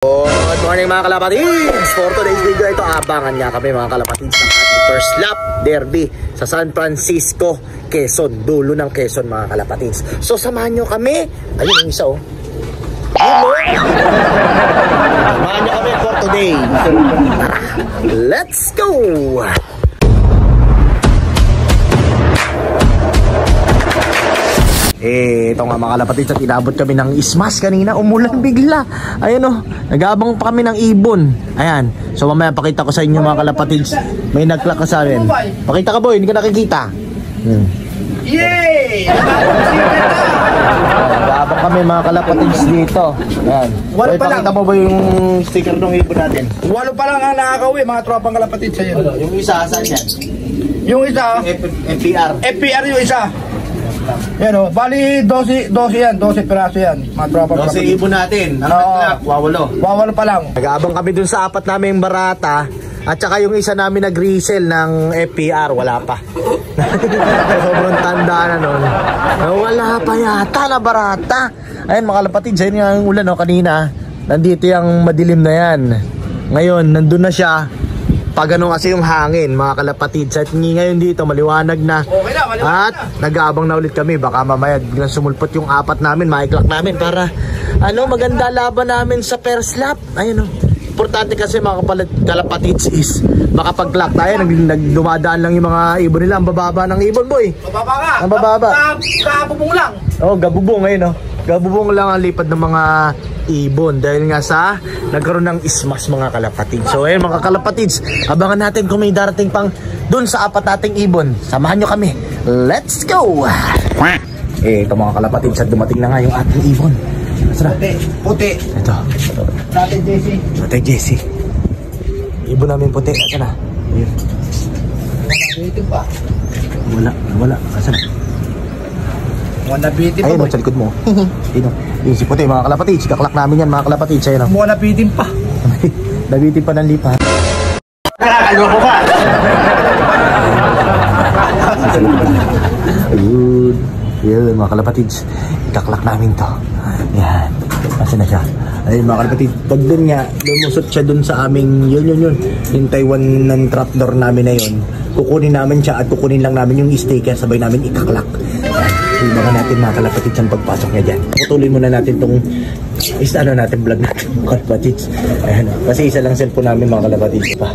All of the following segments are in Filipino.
Good morning mga kalapatids! For today's video ito, abangan nga kami mga kalapatids ng ating first lap derby sa San Francisco, Quezon, dulo ng Quezon mga kalapatids. So samahan nyo kami. Ayun yung isa oh. Samahan nyo kami for today. Let's go! Ito nga mga kalapatids at inabot kami ng ismas kanina. Umulan bigla. Ayan o, nag-aabang pa kami ng ibon. Ayan, so mamaya pakita ko sa inyo mga kalapatids. May nagklak ka sa amin. Pakita ka boy, hindi ka nakikita. Yay! Nag-aabang kami mga kalapatids dito. Ayan, Walo pa pakita lang. mo ba yung sticker ng ibon natin? Walo pa lang ang nakakauwi, mga tropang kalapatid sa iyo. Yung isa, saan yan? Yung isa, FPR. FPR yung isa. Yan o, bali 12 yan, 12 piraso yan, mga tropang Kasi kalapatid. ibon natin, ang Oo. nagklak, wawalo. Wawalo pa lang. Nag-aabang kami dun sa apat naming barata. At saka yung isa namin nag-resell ng FPR, wala pa. Sobrang tanda na nun. Wala pa yata na barata. Ayun mga kalapatid, dyan nga yung ulan kanina. Nandito yung madilim na yan. Ngayon, nandun na siya. Pag ano kasi yung hangin mga kalapatid. At ngayon dito, maliwanag na. Okay na, maliwanag At nag-aabang na ulit kami. Baka mamaya biglang sumulpot yung apat namin, maiklak namin para maganda laban namin sa first lap. Ayun o. Importante kasi mga kalapatids is makapag-clock tayo. Dumadaan lang yung mga ibon nila. Ang bababa ng ibon boy. Bababa ka. Ang bababa. Kabubong lang. Oh, gabubong ngayon oh. Gabubong lang ang lipad ng mga ibon dahil nga sa nagkaroon ng ismas mga kalapatids. So ayun mga kalapatids, abangan natin kung may darating pang dun sa apat nating ibon. Samahan nyo kami. Let's go! Ito mga kalapatids, at dumating na nga yung ating ibon. Masarap. Puti. Ito. Dati JC. Ito Jesse. Ibon namin puti. Asa na? Ayun. Ito pa. Wala. Asa na? Wanabitin pa. Ayun, sa likod mo. Ayun, yung si puti mga kalapatids. Kaklak namin yan mga kalapatids. Ayun. Wanabitin pa. Nabitin pa ng lipa. Nakakaloko ka. Ayun. Ayun mga kalapatids. Ikaklak namin to. Yan. Kasi na siya. Ayun mga kalapatids. Pag dun nga, lumusot siya dun sa aming yun. Yung Taiwan ng trapdoor namin na yun. Kukunin namin siya at kukunin lang namin yung sticker. Sabay namin ikaklak. Ibangan natin mga kalapatids ang pagpasok niya dyan. Putuloy muna natin tong natin vlog natin mga kalapatids. Ayan. Kasi isa lang cellphone namin mga kalapatids pa.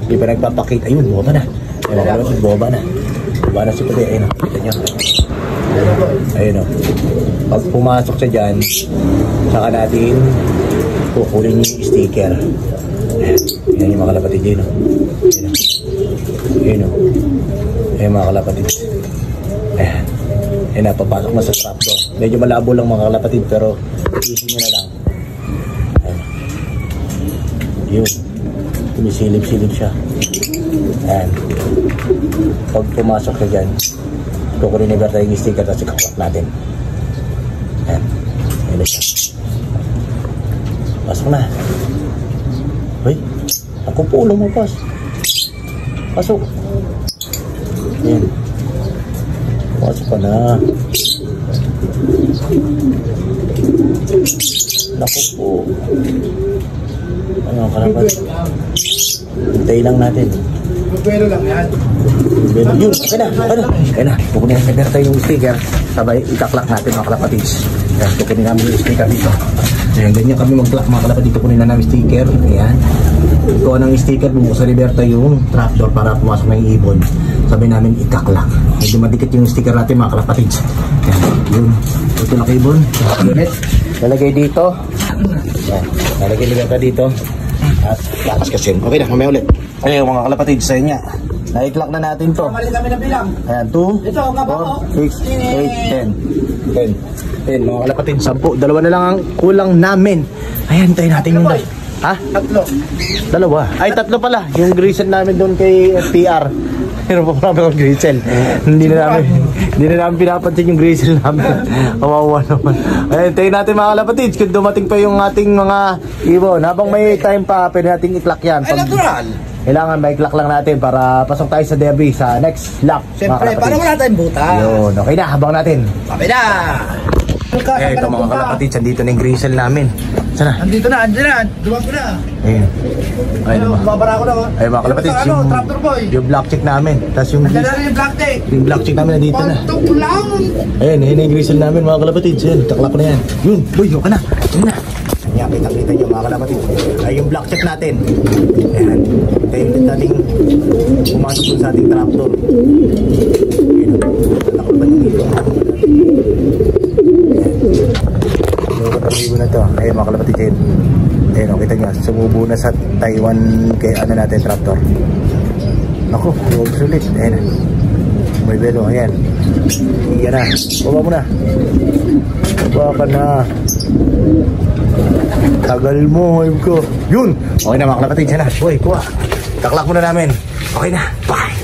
Di ba nagpapakita? Ayun, buwaba na. Ayun mga kalapatids, buwaba na. Buwaba na si puti. Ayun o. Kita nyo. Ayun o. Pag pumasok siya dyan, saka natin kukunin yung sticker. Ayan. Ayan yung mga kalapatids. Ayun o. Ayun o. Ayun mga kalapatids. Ayan. Ayan na, papasok na sa trapdoor. Medyo malabo lang mga kalapatid pero isin nyo na lang. Ayan. Yun. Tumisilip-silip siya. Ayan. Pag pumasok ka dyan, kukunin ni Berta yung sticker at ikaklak natin. Ayan. Ayan na siya. Pasok na. Uy, ako po lumabas. Pasok. Ayan. Pasok ka na. Naku po. Ano ka naman? Hintay lang natin. Pero lang yan. Yun, kaya na. Kukunin natin Berta yung sticker. Sabay ikaklak natin mga kalapatids. Ayan, kukunin namin yung sticker dito. Ayan, ganyan kami mag-clack mga kalapatids. Kukunin na namin sticker. Ayan. Ikuha ng sticker, bubuksan ni Berta yung trapdoor para pumasok na yung ibon. Sabi namin ikaklak. Medyo madikit yung sticker natin mga kalapatids. Ayan, yun. Ito na ibon. Lalagay dito. Ayan, lalagay ni Berta dito. At lakas kasi. Okay na, mamaya ulit. Ayun mga kalapatids, sa inyo. Na-iklak na natin to. Mali kami na bilang. Ayan, 2, Ito, kabaho. 4, 6, 8, 10. 10 mga kalapatid, 10. Dalawa na lang ang kulang namin. Ayan, tayo natin yung ha? Tatlo. Dalawa? Ay, tatlo pala. Yung grisel namin doon kay FPR. Meron pa pala akong grisel. Hindi na namin pinapansin yung grisel namin. Kawawa naman. Ayan, tayo natin mga kalapatids. Kung dumating pa yung ating mga ibon. Habang may time pa, pwede natin iklak yan. Ay, natural. Kailangan may iklak lang natin para pasok tayo sa derby sa next lap. Siyempre, para wala tayong buta. Yun, okay na, habang natin. Sabi na. Ito mga kalapatids, andito na yung grizzle namin. Sana? Andito na, andyan na. Duwag ko na. Ayun. Ayun mga. Babara ko na. Ayun mga kalapatids, Tractor boy. yung black check namin. Tapos yung Andyan na rin yung black check. yung black check namin nandito na. Pantok lang. Ayun yung grizzle namin mga kalapatids. Ayun, taklak na yan. Yun, boy, yun ka na. Yun na. Kanya, kita nyo mga kalapatids. Ay yung black check natin. Ayan. Ayun, nating pumasok dun sa ating tractor. Ayun, takot ba nyo ito? Ibo na to. Ayun mga kalapatids. Ayun, kita nyo. Sumubo na sa Taiwan kay ano natin tractor. Naku, huwag sulit. Ayun. May belo. Ayan. Iyan na. Baba mo na. Baba ka na. Tagal mo, ayun ko. Yun! Okay na mga kalapatids. Yan na. Uy, kuha. Taklak muna namin. Okay na. Bye!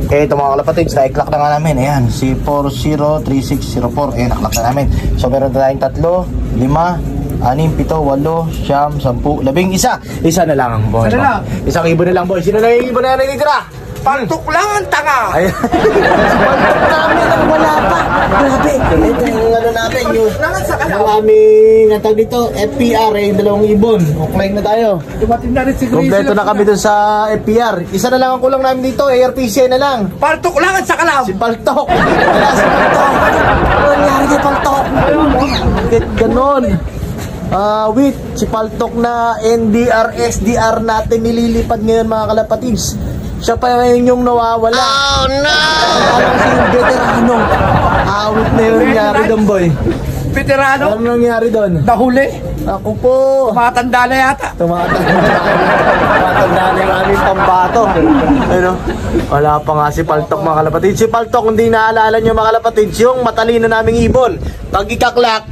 Ito mga kalapatids, na-clock na nga namin. Ayan, si 403604. Ayan, naklak na namin. So, meron na tayong 3, 5, 6, 7, 8, 9, 10, 11. Isa na lang, boy. Isa na lang. Isang ibo na lang, boy. Sino na yung ibo na natitira? Pantok lang ang tanga. Ayan. Pantok namin ang wala pa. Grabe. Ito yung ano namin, yung aming natag dito, FPR, yung 2 ibon. Oklain na tayo. Dumating na rin si Grace. Kompleto na kami dun sa FPR. Isa na lang ang kulang namin dito, ARPC na lang. Pantok lang at sakalam. Si Paltok. Wala si Paltok. Ano nangyari kay Paltok? Bakit ganon? Wait, si Paltok na NDR, SDR natin nililipad ngayon mga kalapatids. Siya pa ngayon yung nawawala. Oh no! Parang si veterano. Awit na yung nangyari doon, boy. Veterano? Ano nangyari doon? Nahuli. Ako po. Tumatanda na yata. Tumatanda na yung aming pambato. Ano? Wala pa nga si Paltok mga kalapatids. Si Paltok, hindi naalala nyo mga kalapatids, yung matalino naming ibon. Pag ikaklak,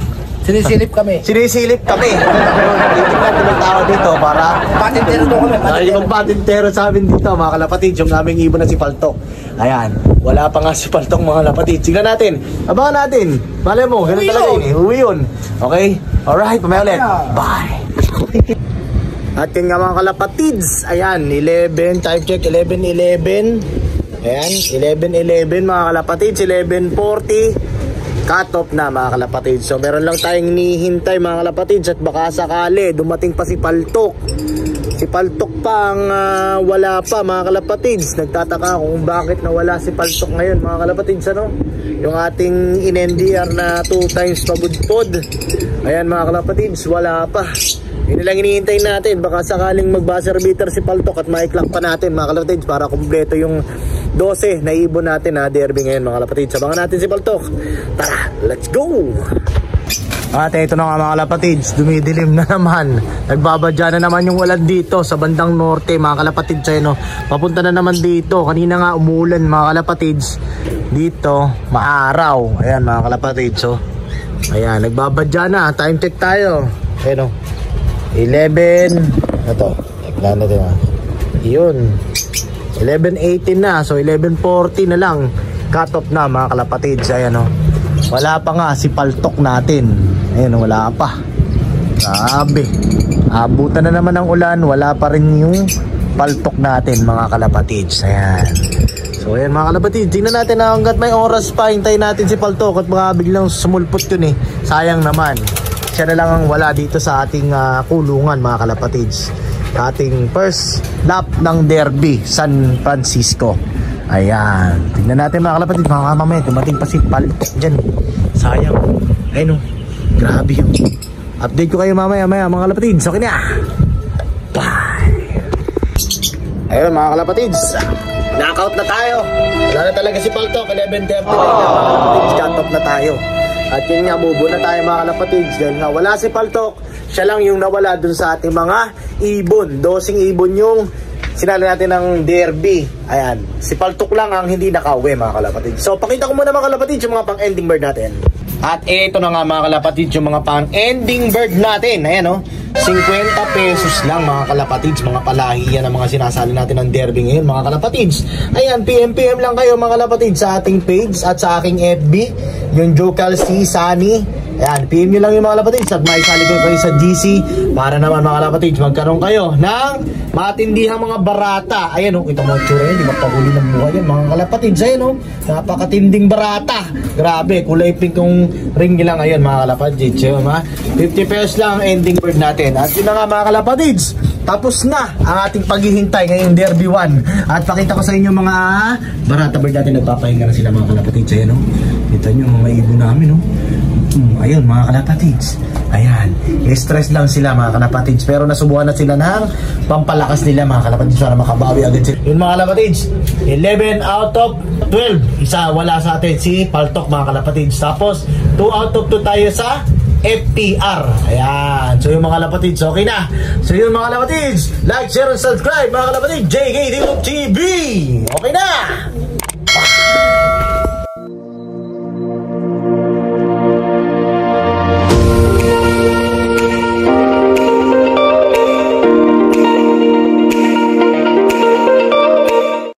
Sinisilip kami. sinisilip kami. Titignan ko ng tao dito para Patintero doon kami. ay, yung patintero sa amin dito mga kalapatids, yung aming ibon na si Paltok. Ayan, wala pa nga si Paltok mga kalapatids. Tingnan natin, abangan natin. Malay mo, ganun talaga yun eh. Uwi yun. Okay? Alright, pamaya ulit. Bye! At yun nga mga kalapatids, ayan, 11, time check, 11:11. Ayan, 11:11 mga kalapatids, 11:40. Cut off na mga kalapatids. So meron lang tayong hinihintay mga kalapatids at baka sakali dumating pa si Paltok. Si Paltok pa ang wala pa mga kalapatids. Nagtataka kung bakit nawala si Paltok ngayon mga kalapatids, ano? Yung ating in-NDR na 2 times pabudpod. Ayan mga kalapatids, wala pa. Yun lang hinihintay natin. Baka sakaling mag-buzzer beater si Paltok at ma-clock pa natin mga kalapatids para kumpleto yung 12 na ibon natin na derby ngayon mga kalapatids. Sabangan natin si Paltok. Tara, let's go! At ito na nga mga kalapatids, dumidilim na naman. Nagbabadya na naman yung ulan dito sa bandang norte mga kalapatids. Ayun, no? Papunta na naman dito. Kanina nga umulan mga kalapatids. Dito, maaraw. Ayan mga kalapatids. So, ayan, nagbabadya na. Time check tayo. Ayun, no? 11. Ito, tignan natin ha. Yun. 11:18 na. So 11:40 na lang. Cut off na mga kalapatids. Ayan o. Wala pa nga si Paltok natin. Ayan o, wala pa. Grabe. Abutan na naman ng ulan. Wala pa rin yung Paltok natin mga kalapatids. Ayan. So ayan mga kalapatids. Tingnan natin na hanggat may oras pa. Hintayin natin si Paltok. At baka biglang sumulpot yun eh. Sayang naman. Siya na lang ang wala dito sa ating kulungan mga kalapatids. Ating first lap ng derby San Francisco. Ayan, tignan natin mga kalapatids. Mga mamaya dumating pa si Paltok dyan. Sayang. Ayun o, grabe yun. Update ko kayo mamaya mga kalapatids. Okay na. Bye. Ayun mga kalapatids, knockout na tayo. Wala na talaga si Paltok. 11:30 cut off na tayo. At yun nga, bubo na tayo mga kalapatids. Dahil nga wala si Paltok, siya lang yung nawala dun sa ating mga ibon. 12 ibon yung sinali natin ng derby. Ayan, si Paltok lang ang hindi nakauwi mga kalapatids. So pakita ko muna mga kalapatids yung mga pang ending bird natin. At ito na nga mga kalapatids yung mga pang ending bird natin. Ayan o, 50 pesos lang mga kalapatids. Mga palahiyan ang mga sinasali natin ng derby ngayon mga kalapatids. Ayan, PM lang kayo mga kalapatids sa ating page at sa aking FB. Yung Jocal C. Sunny Ayan, PM nyo lang yung mga kalapatids at maisali ko kayo sa GC para naman mga kalapatids magkaroon kayo ng matindihang mga barata. Ayan o, kita mo tsura yan, di ba pahuli ng buhay yan mga kalapatids. Ayan o, napakatinding barata. Grabe, kulay pink yung ring nila ngayon mga kalapatids. Yun, 50 pesos lang ang ending word natin. At yun na nga mga kalapatids, tapos na ang ating paghihintay ngayong Derby 1. At pakita ko sa inyo mga barata bird natin, nagpapahinga na sila mga kalapatids. Ayan o, kita nyo mga ibon namin o. Ayun mga kalapatids, ayan, stress lang sila mga kalapatids, pero nasubukan na sila ng pampalakas nila mga kalapatids para makabawi agad sila. Yun mga kalapatids, 11 out of 12, isa wala sa atin, si Paltok mga kalapatids. Tapos 2 out of 2 tayo sa FPR. Ayan, so yung mga kalapatids, okay na. So yun mga kalapatids, like, share, and subscribe mga kalapatids. JK TV, okay na.